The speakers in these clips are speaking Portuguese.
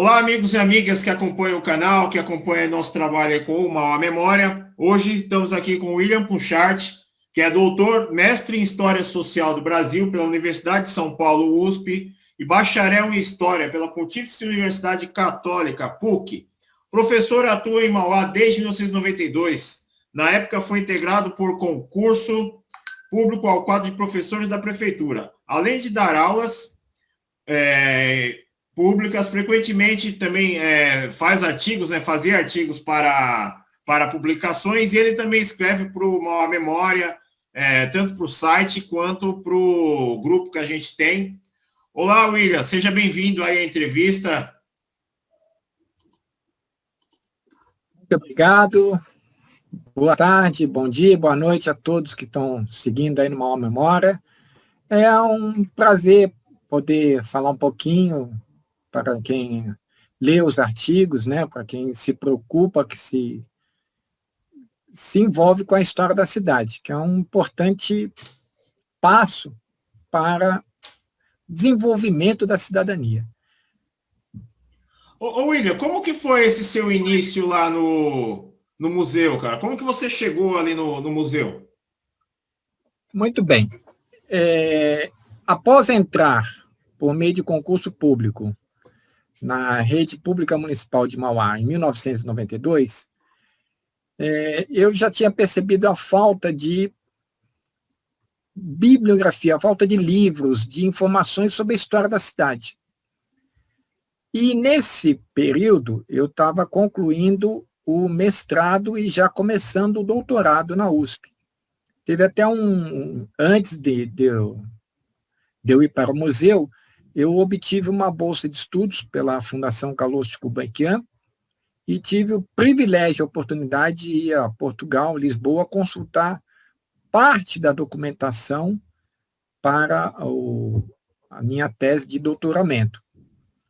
Olá, amigos e amigas que acompanham o canal, que acompanham nosso trabalho com o Mal à Memória. Hoje estamos aqui com o William Punchart, que é doutor, mestre em História Social do Brasil pela Universidade de São Paulo, USP, e bacharel em História pela Pontifícia Universidade Católica, PUC. Professor atua em Mauá desde 1992. Na época foi integrado por concurso público ao quadro de professores da Prefeitura. Além de dar aulas públicas, frequentemente também faz artigos, fazia artigos para publicações, e ele também escreve para a Memória, tanto para o site quanto para o grupo que a gente tem. Olá, William, seja bem-vindo aí à entrevista. Muito obrigado. Boa tarde, bom dia, boa noite a todos que estão seguindo aí no Mal à Memória. É um prazer poder falar um pouquinho para quem lê os artigos, para quem se preocupa, que se envolve com a história da cidade, que é um importante passo para o desenvolvimento da cidadania. Ô William, como que foi esse seu início lá no museu, cara? Como que você chegou ali no museu? Muito bem. Após entrar por meio de concurso público na rede pública municipal de Mauá, em 1992, eu já tinha percebido a falta de bibliografia, a falta de livros, de informações sobre a história da cidade. E, nesse período, eu estava concluindo o mestrado e já começando o doutorado na USP. Teve até antes de eu ir para o museu, eu obtive uma bolsa de estudos pela Fundação Calouste Gulbenkian e tive o privilégio, a oportunidade de ir a Portugal, Lisboa, consultar parte da documentação para a minha tese de doutoramento.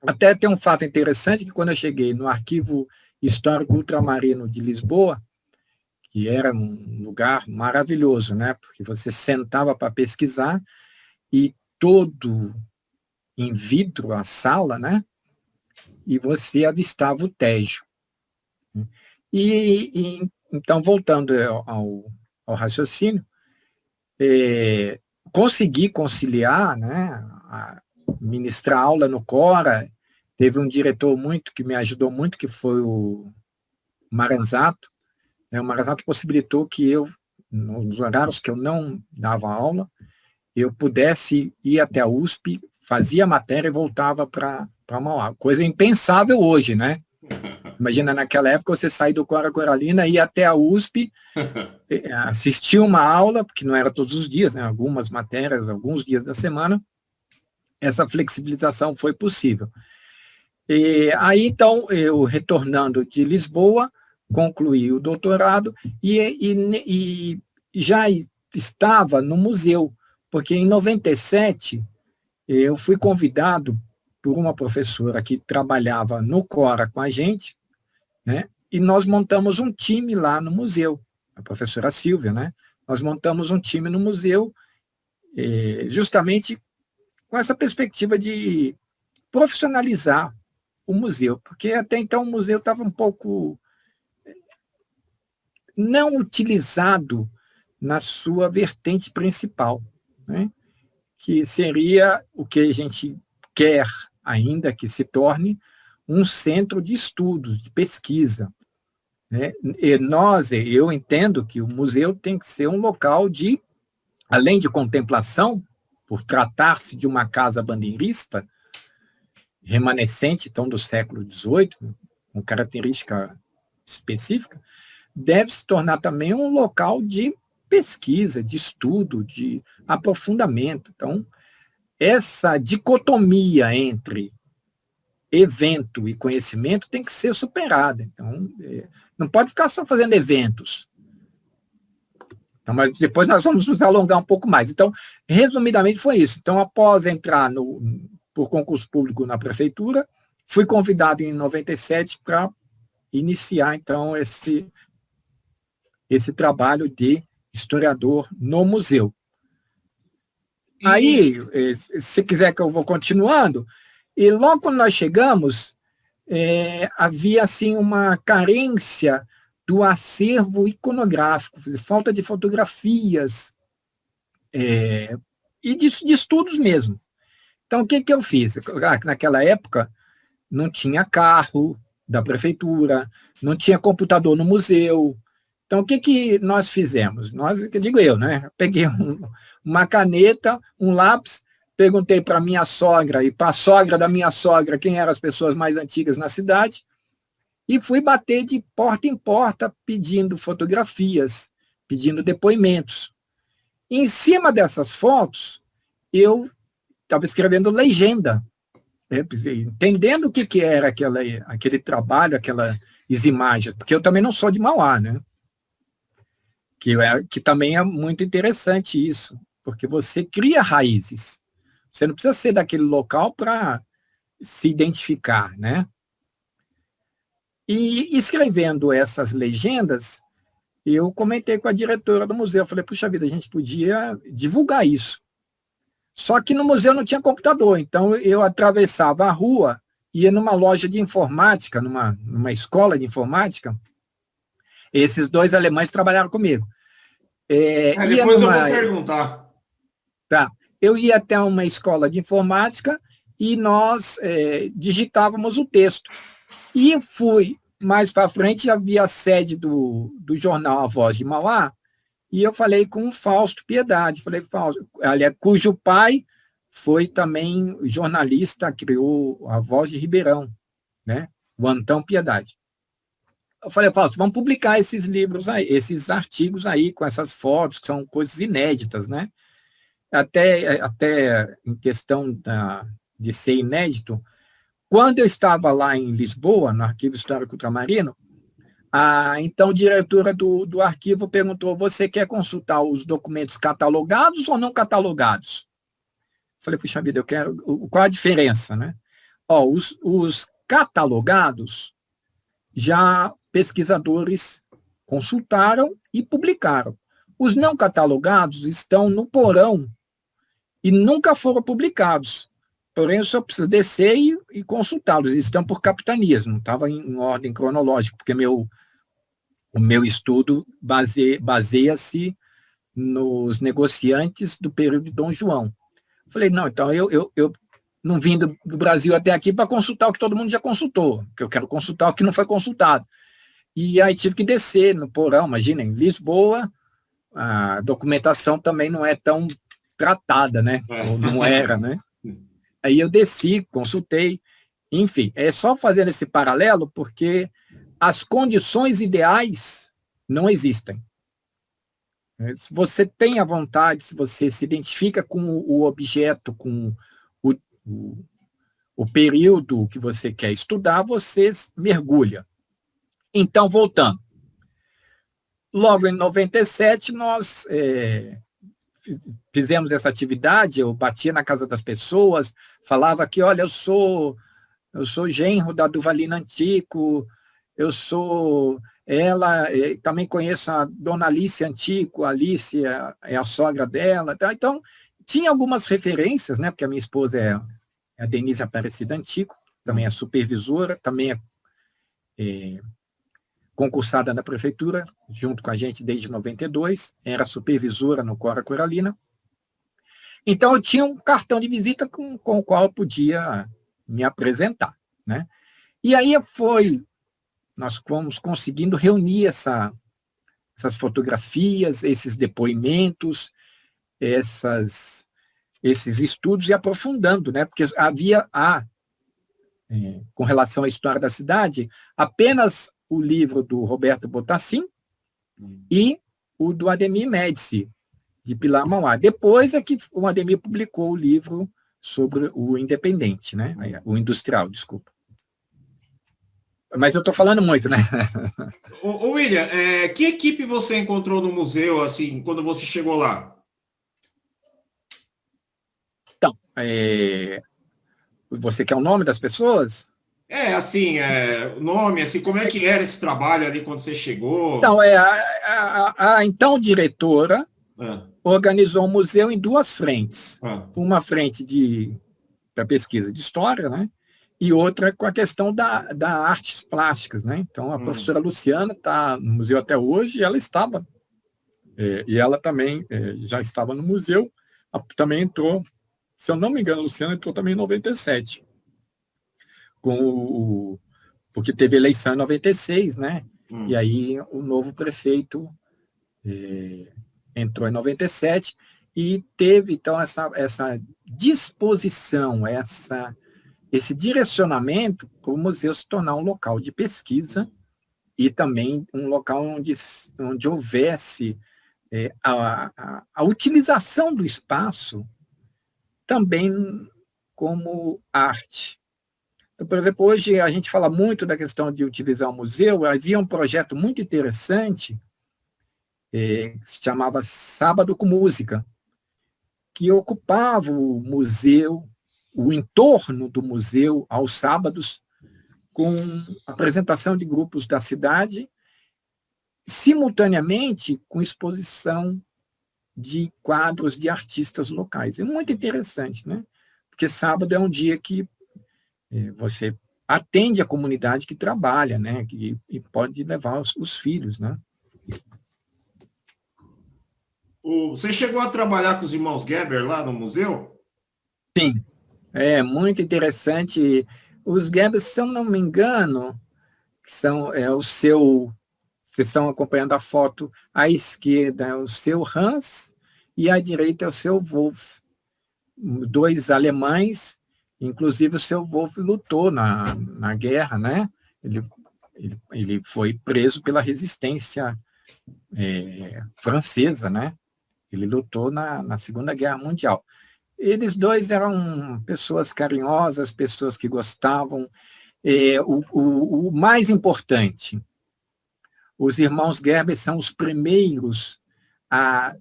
Até tem um fato interessante, que quando eu cheguei no Arquivo Histórico Ultramarino de Lisboa, que era um lugar maravilhoso, porque você sentava para pesquisar e todo em vidro a sala, e você avistava o Tejo. Então, voltando ao raciocínio, consegui conciliar, ministrar aula no Cora. Teve um diretor que me ajudou muito, que foi o Maranzato. O Maranzato possibilitou que eu, nos horários que eu não dava aula, eu pudesse ir até a USP, fazia a matéria e voltava para Mauá. Coisa impensável hoje, Imagina, naquela época, você sair do Cora Coralina, ir até a USP, assistir uma aula, porque não era todos os dias, algumas matérias, alguns dias da semana. Essa flexibilização foi possível. E aí, então, eu, retornando de Lisboa, concluí o doutorado e já estava no museu, porque em 97 eu fui convidado por uma professora que trabalhava no Cora com a gente, e nós montamos um time lá no museu, a professora Silvia, nós montamos um time no museu, justamente com essa perspectiva de profissionalizar o museu, porque até então o museu estava um pouco não utilizado na sua vertente principal, que seria o que a gente quer ainda que se torne um centro de estudos, de pesquisa. Eu entendo que o museu tem que ser um local de, além de contemplação, por tratar-se de uma casa bandeirista, remanescente, então, do século XVIII, com característica específica, deve se tornar também um local de pesquisa, de estudo, de aprofundamento. Então, essa dicotomia entre evento e conhecimento tem que ser superada. Então, não pode ficar só fazendo eventos. Então, mas depois nós vamos nos alongar um pouco mais. Então, resumidamente, foi isso. Então, após entrar por concurso público na prefeitura, fui convidado em 97 para iniciar, então, esse trabalho de historiador no museu. Aí, se quiser que eu vou continuando, e logo quando nós chegamos, havia assim, uma carência do acervo iconográfico, falta de fotografias e de estudos mesmo. Então, o que eu fiz? Naquela época, não tinha carro da prefeitura, não tinha computador no museu. Então, o que nós fizemos? Que digo eu, né? Peguei uma caneta, um lápis, perguntei para a minha sogra e para a sogra da minha sogra quem eram as pessoas mais antigas na cidade e fui bater de porta em porta pedindo fotografias, pedindo depoimentos. E em cima dessas fotos, eu estava escrevendo legenda, entendendo o que era aquele trabalho, aquelas imagens, porque eu também não sou de Mauá, né? Que também é muito interessante isso, porque você cria raízes. Você não precisa ser daquele local para se identificar, né? E escrevendo essas legendas, eu comentei com a diretora do museu, falei, puxa vida, a gente podia divulgar isso. Só que no museu não tinha computador, então eu atravessava a rua, ia numa loja de informática, numa escola de informática, esses 2 alemães trabalharam comigo. Depois eu vou perguntar. Tá. Eu ia até uma escola de informática e nós digitávamos o texto. E fui mais para frente, havia a sede do jornal A Voz de Mauá, e eu falei com o Fausto Piedade, cujo pai foi também jornalista, criou A Voz de Ribeirão, né? O Antão Piedade. Eu falei, Fausto, vamos publicar esses livros aí, esses artigos aí, com essas fotos, que são coisas inéditas, né? Até em questão de ser inédito, quando eu estava lá em Lisboa, no Arquivo Histórico Ultramarino, a então diretora do arquivo perguntou, você quer consultar os documentos catalogados ou não catalogados? Falei, puxa vida, eu quero... Qual a diferença, né? Os catalogados, já pesquisadores consultaram e publicaram. Os não catalogados estão no porão e nunca foram publicados. Porém, eu só preciso descer e consultá-los. Eles estão por capitanias, não estava em ordem cronológica, porque o meu estudo baseia-se nos negociantes do período de Dom João. Falei, não, então eu não vim do Brasil até aqui para consultar o que todo mundo já consultou, que eu quero consultar o que não foi consultado. E aí tive que descer no porão, imagina, em Lisboa, a documentação também não é tão tratada, né? Ou não era, né? Aí eu desci, consultei, enfim, é só fazendo esse paralelo porque as condições ideais não existem. Se você tem a vontade, se você se identifica com o objeto, com o período que você quer estudar, você mergulha. Então, voltando. Logo em 97, nós fizemos essa atividade, eu batia na casa das pessoas, falava que, olha, eu sou genro da Duvalina Antico, eu sou ela, também conheço a dona Alice Antico, a Alice é a sogra dela, tá? Então, tinha algumas referências, né, porque a minha esposa é a Denise Aparecida Antico, também é supervisora, também é concursada na prefeitura, junto com a gente desde 92, era supervisora no Cora Coralina. Então, eu tinha um cartão de visita com o qual eu podia me apresentar, né? E aí nós fomos conseguindo reunir essas fotografias, esses depoimentos, esses estudos e aprofundando, né? Porque havia, com relação à história da cidade, apenas o livro do Roberto Botassin e o do Ademir Médici, de Pilar Mauá. Depois é que o Ademir publicou o livro sobre o independente, né? O industrial, desculpa. Mas eu estou falando muito, né? Ô William, que equipe você encontrou no museu, assim, quando você chegou lá? Então, você quer o nome das pessoas? O nome, assim, como é que era esse trabalho ali quando você chegou? Então, a então diretora organizou o museu em 2 frentes. Uma frente para pesquisa de história, né? e outra com a questão da artes plásticas, né? Então, a professora Luciana está no museu até hoje, e ela estava, e ela também já estava no museu, também entrou, se eu não me engano, a Luciana entrou também em 97, porque teve eleição em 96, né? E aí o novo prefeito entrou em 97 e teve, então, essa disposição, esse direcionamento para o museu se tornar um local de pesquisa e também um local onde houvesse a utilização do espaço também como arte. Então, por exemplo, hoje a gente fala muito da questão de utilizar o museu. Havia um projeto muito interessante que se chamava Sábado com Música, que ocupava o museu, o entorno do museu, aos sábados, com apresentação de grupos da cidade, simultaneamente com exposição de quadros de artistas locais. É muito interessante, né? Porque sábado é um dia que você atende a comunidade que trabalha, né? E pode levar os filhos, né? Você chegou a trabalhar com os irmãos Geber lá no museu? Sim, é muito interessante. Os Geber, se eu não me engano, são vocês estão acompanhando a foto, à esquerda é o seu Hans e à direita é o seu Wolf. Dois alemães, inclusive o seu Wolf lutou na guerra, né? Ele foi preso pela resistência francesa, né? Ele lutou na Segunda Guerra Mundial. Eles dois eram pessoas carinhosas, pessoas que gostavam. O mais importante, os irmãos Gerber são os primeiros a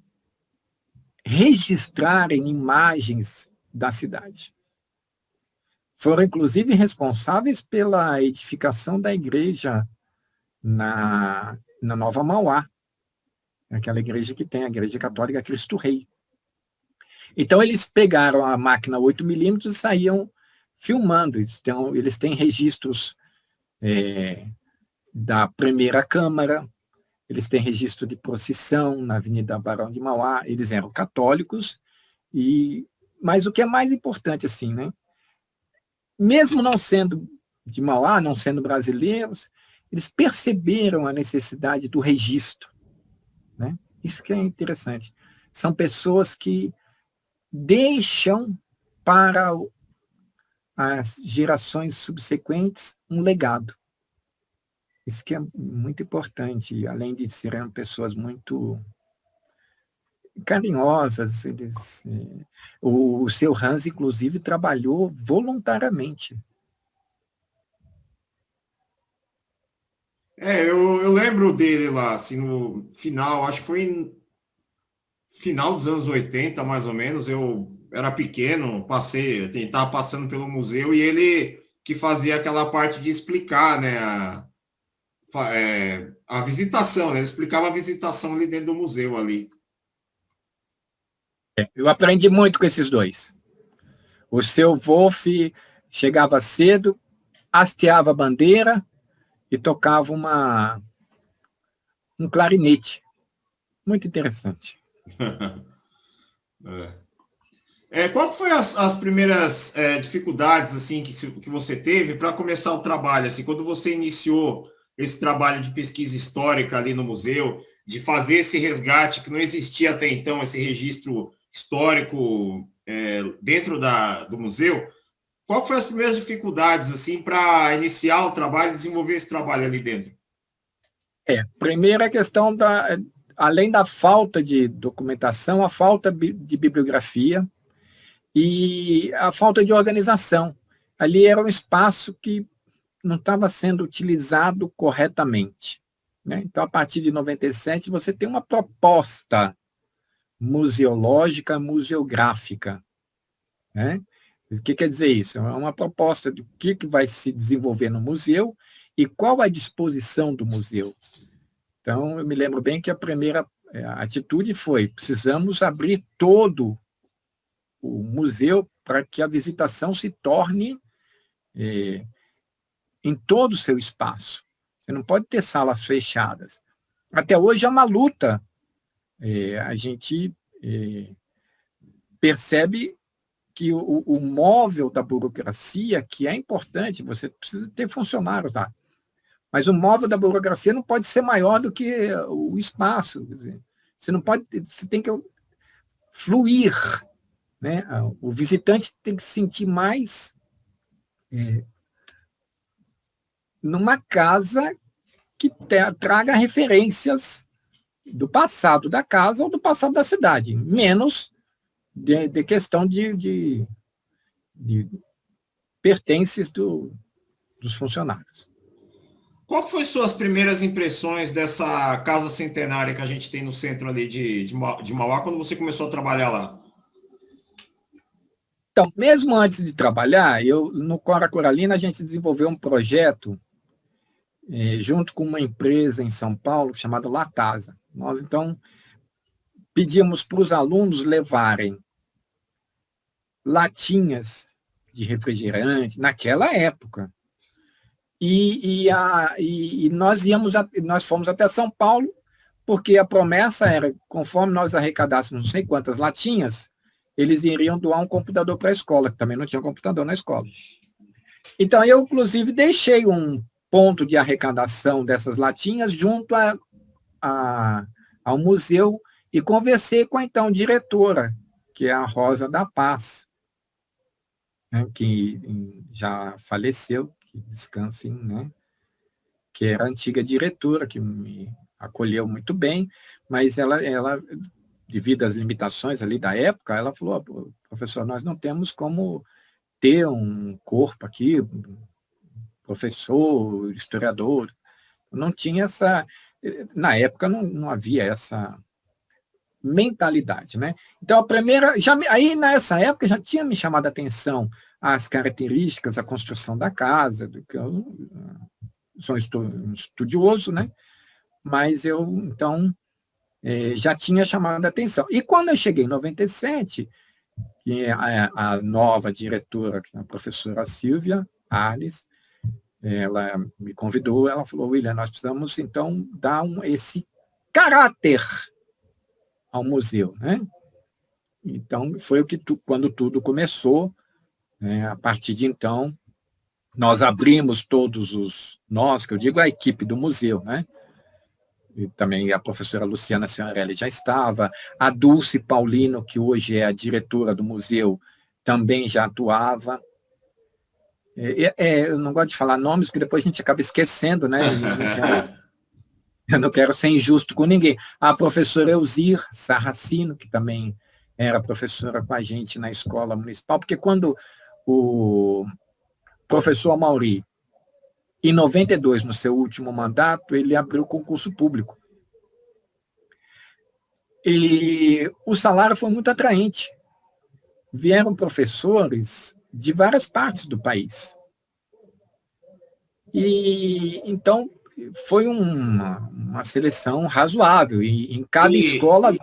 registrarem imagens da cidade. Foram, inclusive, responsáveis pela edificação da igreja na Nova Mauá, aquela igreja que tem, a Igreja Católica Cristo Rei. Então, eles pegaram a máquina 8mm e saíam filmando. Eles têm registros da primeira Câmara, eles têm registro de procissão na Avenida Barão de Mauá, eles eram católicos, mas o que é mais importante, assim, né? Mesmo não sendo de Mauá, não sendo brasileiros, eles perceberam a necessidade do registro, né? Isso que é interessante. São pessoas que deixam para as gerações subsequentes um legado. Isso que é muito importante, além de serem pessoas muito carinhosas. O seu Hans, inclusive, trabalhou voluntariamente. Eu lembro dele lá, assim, no final, acho que foi em final dos anos 80, mais ou menos. Eu era pequeno, estava passando pelo museu e ele que fazia aquela parte de explicar, né, a visitação, né? Ele explicava a visitação ali dentro do museu ali. Eu aprendi muito com esses dois. O seu Wolf chegava cedo, hasteava a bandeira e tocava um clarinete. Muito interessante. Qual foi as primeiras dificuldades assim que você teve para começar o trabalho? Assim, quando você iniciou esse trabalho de pesquisa histórica ali no museu, de fazer esse resgate que não existia até então, esse registro histórico dentro do museu, qual foi as primeiras dificuldades assim para iniciar o trabalho e desenvolver esse trabalho ali dentro? Primeiro a questão além da falta de documentação, a falta de bibliografia e a falta de organização. Ali era um espaço que não estava sendo utilizado corretamente, né? Então, a partir de 97, você tem uma proposta museológica, museográfica, né? O que quer dizer isso? É uma proposta do que vai se desenvolver no museu e qual a disposição do museu. Então, eu me lembro bem que a primeira atitude foi: precisamos abrir todo o museu para que a visitação se torne em todo o seu espaço. Você não pode ter salas fechadas. Até hoje é uma luta. A gente percebe que o móvel da burocracia, que é importante, você precisa ter funcionários lá, mas o móvel da burocracia não pode ser maior do que o espaço. Quer dizer, você não pode, você tem que fluir, né? O visitante tem que se sentir mais numa casa que traga referências do passado da casa ou do passado da cidade, menos de questão de pertences dos funcionários. Qual que foi suas primeiras impressões dessa casa centenária que a gente tem no centro ali de Mauá, quando você começou a trabalhar lá? Então, mesmo antes de trabalhar, no Cora Coralina, a gente desenvolveu um projeto junto com uma empresa em São Paulo chamada Latasa. Nós, então, pedíamos para os alunos levarem latinhas de refrigerante, naquela época. E nós fomos até São Paulo, porque a promessa era, conforme nós arrecadássemos não sei quantas latinhas, eles iriam doar um computador para a escola, que também não tinha computador na escola. Então, eu, inclusive, deixei um ponto de arrecadação dessas latinhas junto ao museu e conversei com a, então, diretora, que é a Rosa da Paz, né, que já faleceu, que descanse, né, que era a antiga diretora, que me acolheu muito bem, mas ela devido às limitações ali da época, ela falou, professor, nós não temos como ter um corpo aqui, professor, historiador, não tinha essa, na época não havia essa mentalidade, né? Então, a primeira, aí nessa época já tinha me chamado a atenção as características, a construção da casa, do que eu sou um estudioso, né? Mas eu, então, já tinha chamado a atenção. E quando eu cheguei em 97, que a nova diretora, que é a professora Silvia Arles, ela me convidou, ela falou, William, nós precisamos, então, dar esse caráter ao museu, né? Então, foi quando tudo começou, né? A partir de então, nós abrimos nós, que eu digo a equipe do museu, né? E também a professora Luciana Cianarelli já estava, a Dulce Paulino, que hoje é a diretora do museu, também já atuava. Eu não gosto de falar nomes, porque depois a gente acaba esquecendo, né? Eu não quero ser injusto com ninguém. A professora Elzir Sarracino, que também era professora com a gente na escola municipal, porque quando o professor Amauri, em 92, no seu último mandato, ele abriu concurso público. E o salário foi muito atraente. Vieram professores de várias partes do país. E, então, foi uma seleção razoável. E em cada escola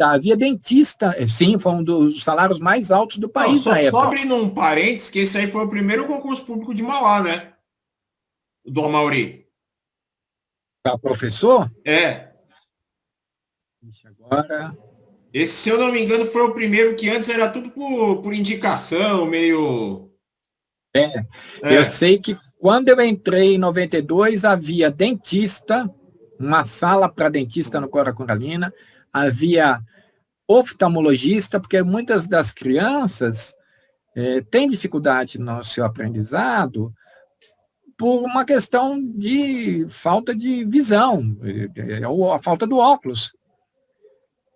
havia dentista. Sim, foi um dos salários mais altos do país na época. Só abrindo um parênteses, que esse aí foi o primeiro concurso público de Mauá, né? Do Amauri. Para professor? É. Agora... Esse, se eu não me engano, foi o primeiro, que antes era tudo por indicação, meio... Eu sei que quando eu entrei em 92, havia dentista, uma sala para dentista no Cora Coralina, havia oftalmologista, porque muitas das crianças têm dificuldade no seu aprendizado por uma questão de falta de visão, ou a falta do óculos.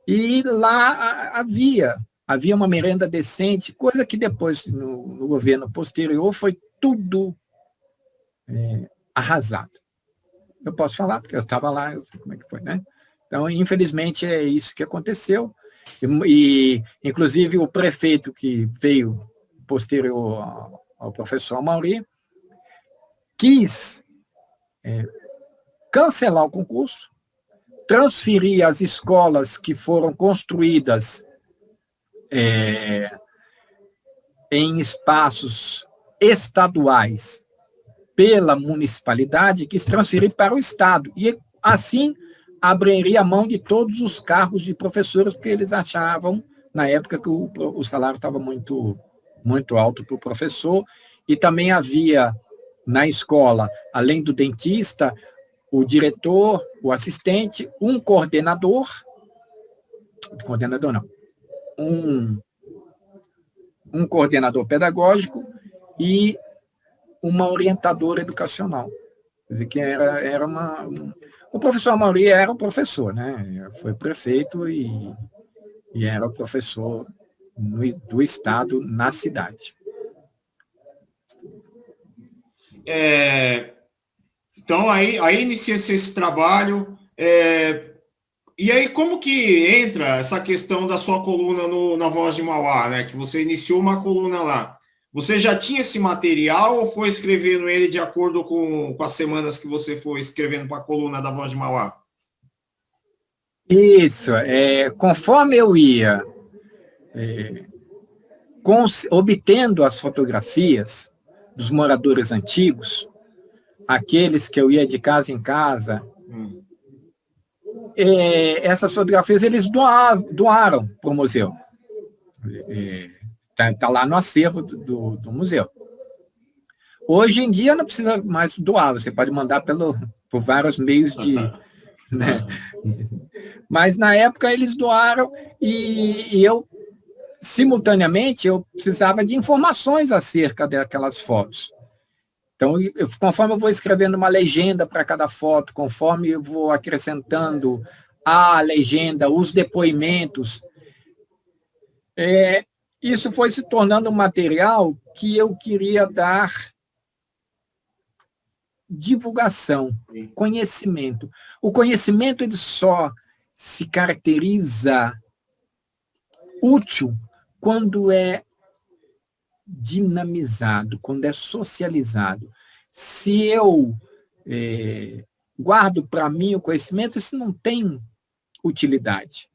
E lá havia uma merenda decente, coisa que depois, no governo posterior, foi tudo arrasado. Eu posso falar, porque eu estava lá, eu sei como é que foi, né? Então, infelizmente, é isso que aconteceu. E inclusive, o prefeito que veio posterior ao professor Amauri quis cancelar o concurso, transferir as escolas que foram construídas em espaços estaduais pela municipalidade, quis transferir para o Estado. E, assim, abriria a mão de todos os cargos de professores, porque eles achavam, na época, que o salário estava muito, muito alto para o professor, e também havia, na escola, além do dentista, o diretor, o assistente, um coordenador não, um coordenador pedagógico e uma orientadora educacional. Quer dizer, que era o professor Amaury era um professor, né? Foi prefeito e era o professor do Estado na cidade. Então, aí inicia-se esse trabalho. E aí, como que entra essa questão da sua coluna na Voz de Mauá, né? Que você iniciou uma coluna lá. Você já tinha esse material ou foi escrevendo ele de acordo com as semanas que você foi escrevendo para a coluna da Voz de Mauá? Isso. Conforme eu ia obtendo as fotografias dos moradores antigos, aqueles que eu ia de casa em casa, essas fotografias eles doaram para o museu. Está lá no acervo do museu. Hoje em dia não precisa mais doar, você pode mandar por vários meios de... Né? Mas na época eles doaram e eu, simultaneamente, eu precisava de informações acerca daquelas fotos. Então, conforme eu vou escrevendo uma legenda para cada foto, conforme eu vou acrescentando a legenda, os depoimentos, isso foi se tornando um material que eu queria dar divulgação, conhecimento. O conhecimento ele só se caracteriza útil quando é dinamizado, quando é socializado. Se eu guardo para mim o conhecimento, isso não tem utilidade.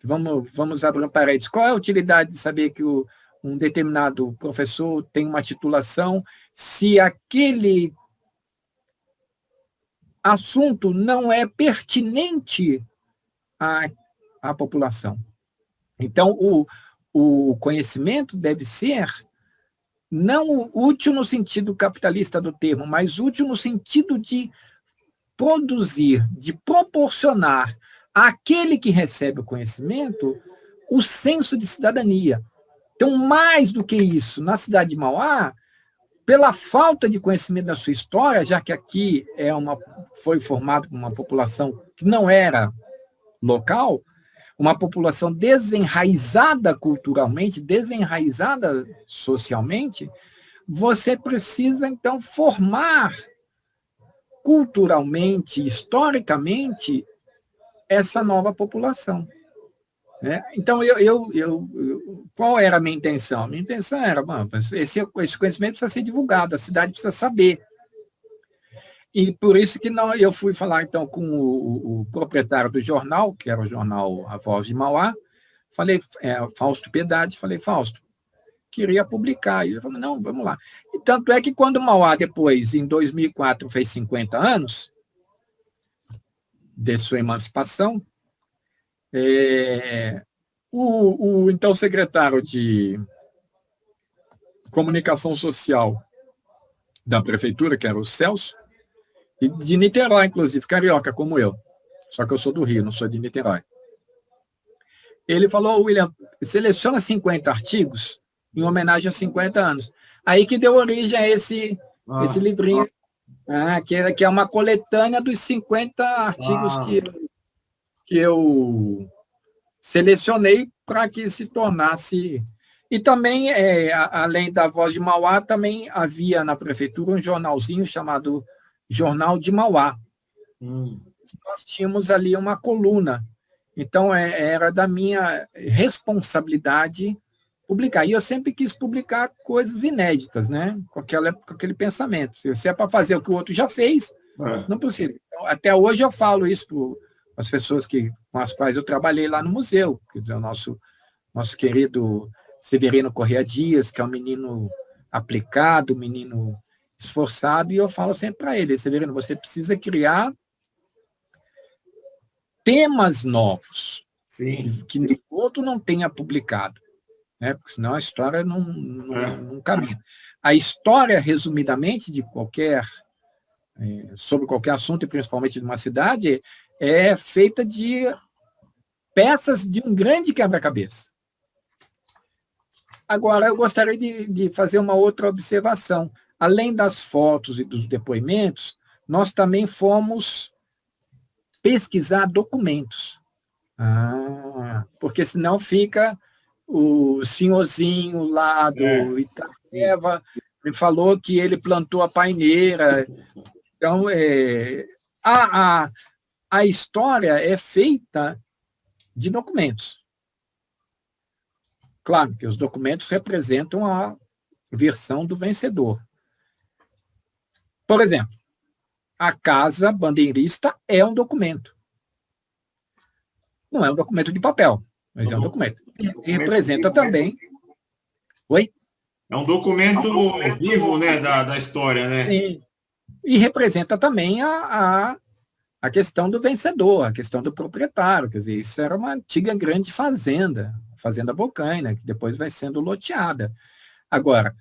Vamos abrir um parênteses. Qual é a utilidade de saber que um determinado professor tem uma titulação se aquele assunto não é pertinente à população? Então, o conhecimento deve ser não útil no sentido capitalista do termo, mas útil no sentido de produzir, de proporcionar àquele que recebe o conhecimento o senso de cidadania. Então, mais do que isso, na cidade de Mauá, pela falta de conhecimento da sua história, já que aqui foi formado uma população que não era local, uma população desenraizada culturalmente, desenraizada socialmente, você precisa, então, formar culturalmente, historicamente, essa nova população. Né? Então, qual era a minha intenção? Minha intenção era, esse conhecimento precisa ser divulgado, a cidade precisa saber. E por isso que eu fui falar, então, com o proprietário do jornal, que era o jornal A Voz de Mauá, falei, Fausto Piedade, falei, Fausto, queria publicar. E ele falou, não, vamos lá. E tanto é que quando Mauá, depois, em 2004, fez 50 anos de sua emancipação, o então secretário de Comunicação Social da prefeitura, que era o Celso, e de Niterói, inclusive, carioca, como eu. Só que eu sou do Rio, não sou de Niterói. Ele falou, William, seleciona 50 artigos em homenagem a 50 anos. Aí que deu origem a esse livrinho, que é uma coletânea dos 50 artigos que eu selecionei para que se tornasse... E também, além da Voz de Mauá, também havia na prefeitura um jornalzinho chamado Jornal de Mauá. Nós tínhamos ali uma coluna. Então, era da minha responsabilidade publicar. E eu sempre quis publicar coisas inéditas, né? Com aquele pensamento. Se é para fazer o que o outro já fez, não precisa. Então, até hoje eu falo isso para as pessoas com as quais eu trabalhei lá no museu, que é o nosso querido Severino Corrêa Dias, que é um menino aplicado, um menino esforçado, e eu falo sempre para ele, Severino, você precisa criar temas novos, que o outro não tenha publicado, né? Porque senão a história não caminha. A história, resumidamente, de sobre qualquer assunto, e principalmente de uma cidade, é feita de peças de um grande quebra-cabeça. Agora, eu gostaria de fazer uma outra observação. Além das fotos e dos depoimentos, nós também fomos pesquisar documentos. Porque senão fica o senhorzinho lá do Itapeva, me falou que ele plantou a paineira. Então, a história é feita de documentos. Claro que os documentos representam a versão do vencedor. Por exemplo, a Casa Bandeirista é um documento. Não é um documento de papel, mas é um documento. E representa também... Oi? É um documento vivo, né, da história, né? Sim. E representa também a questão do vencedor, a questão do proprietário. Quer dizer, isso era uma antiga grande fazenda, Fazenda Bocaina, que depois vai sendo loteada. Agora,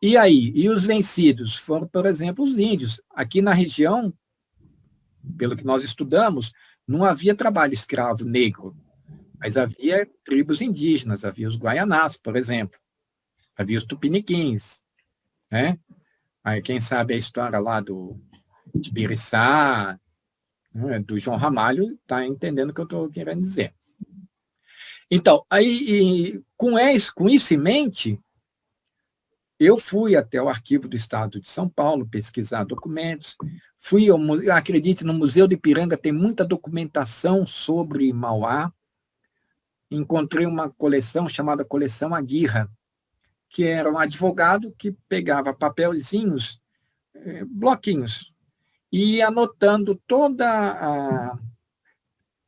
e aí? E os vencidos? Foram, por exemplo, os índios. Aqui na região, pelo que nós estudamos, não havia trabalho escravo negro, mas havia tribos indígenas, havia os guaianás, por exemplo, havia os tupiniquins, né? Aí, quem sabe a história lá de Biriçá, né, do João Ramalho, está entendendo o que eu estou querendo dizer. Então, aí, com isso em mente, eu fui até o Arquivo do Estado de São Paulo pesquisar documentos, acredite, no Museu de Ipiranga tem muita documentação sobre Mauá, encontrei uma coleção chamada Coleção Aguirra, que era um advogado que pegava papelzinhos, bloquinhos, e ia anotando toda a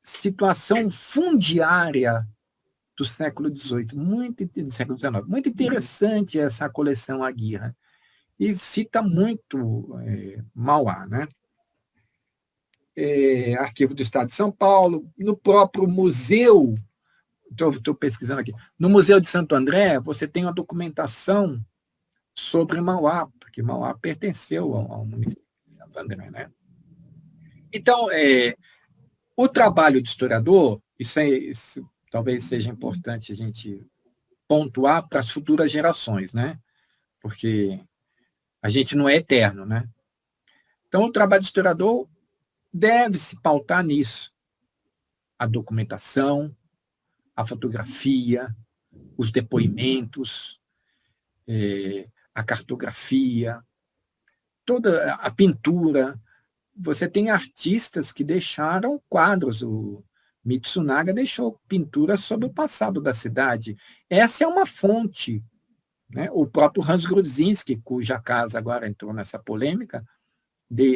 situação fundiária do século XVIII, do século XIX. Muito interessante essa coleção Aguirra. E cita muito Mauá, né? Arquivo do Estado de São Paulo, no próprio museu, estou pesquisando aqui, no Museu de Santo André, você tem uma documentação sobre Mauá, porque Mauá pertenceu ao município de Santo André, né? Então, o trabalho de historiador, isso talvez seja importante a gente pontuar para as futuras gerações, né? Porque a gente não é eterno, né? Então, o trabalho de historiador deve se pautar nisso. A documentação, a fotografia, os depoimentos, a cartografia, toda a pintura. Você tem artistas que deixaram quadros. O Mitsunaga deixou pinturas sobre o passado da cidade. Essa é uma fonte, né? O próprio Hans Grudzinski, cuja casa agora entrou nessa polêmica,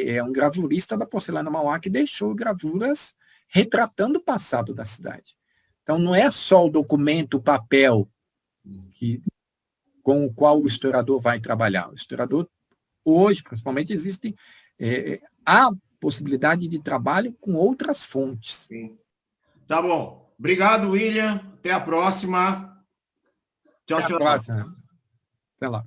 é um gravurista da porcelana Mauá que deixou gravuras retratando o passado da cidade. Então, não é só o documento, o papel, com o qual o historiador vai trabalhar. O historiador, hoje, principalmente, há possibilidade de trabalho com outras fontes. Sim. Tá bom. Obrigado, William. Até a próxima. Tchau, tchau. Até a próxima. Até lá.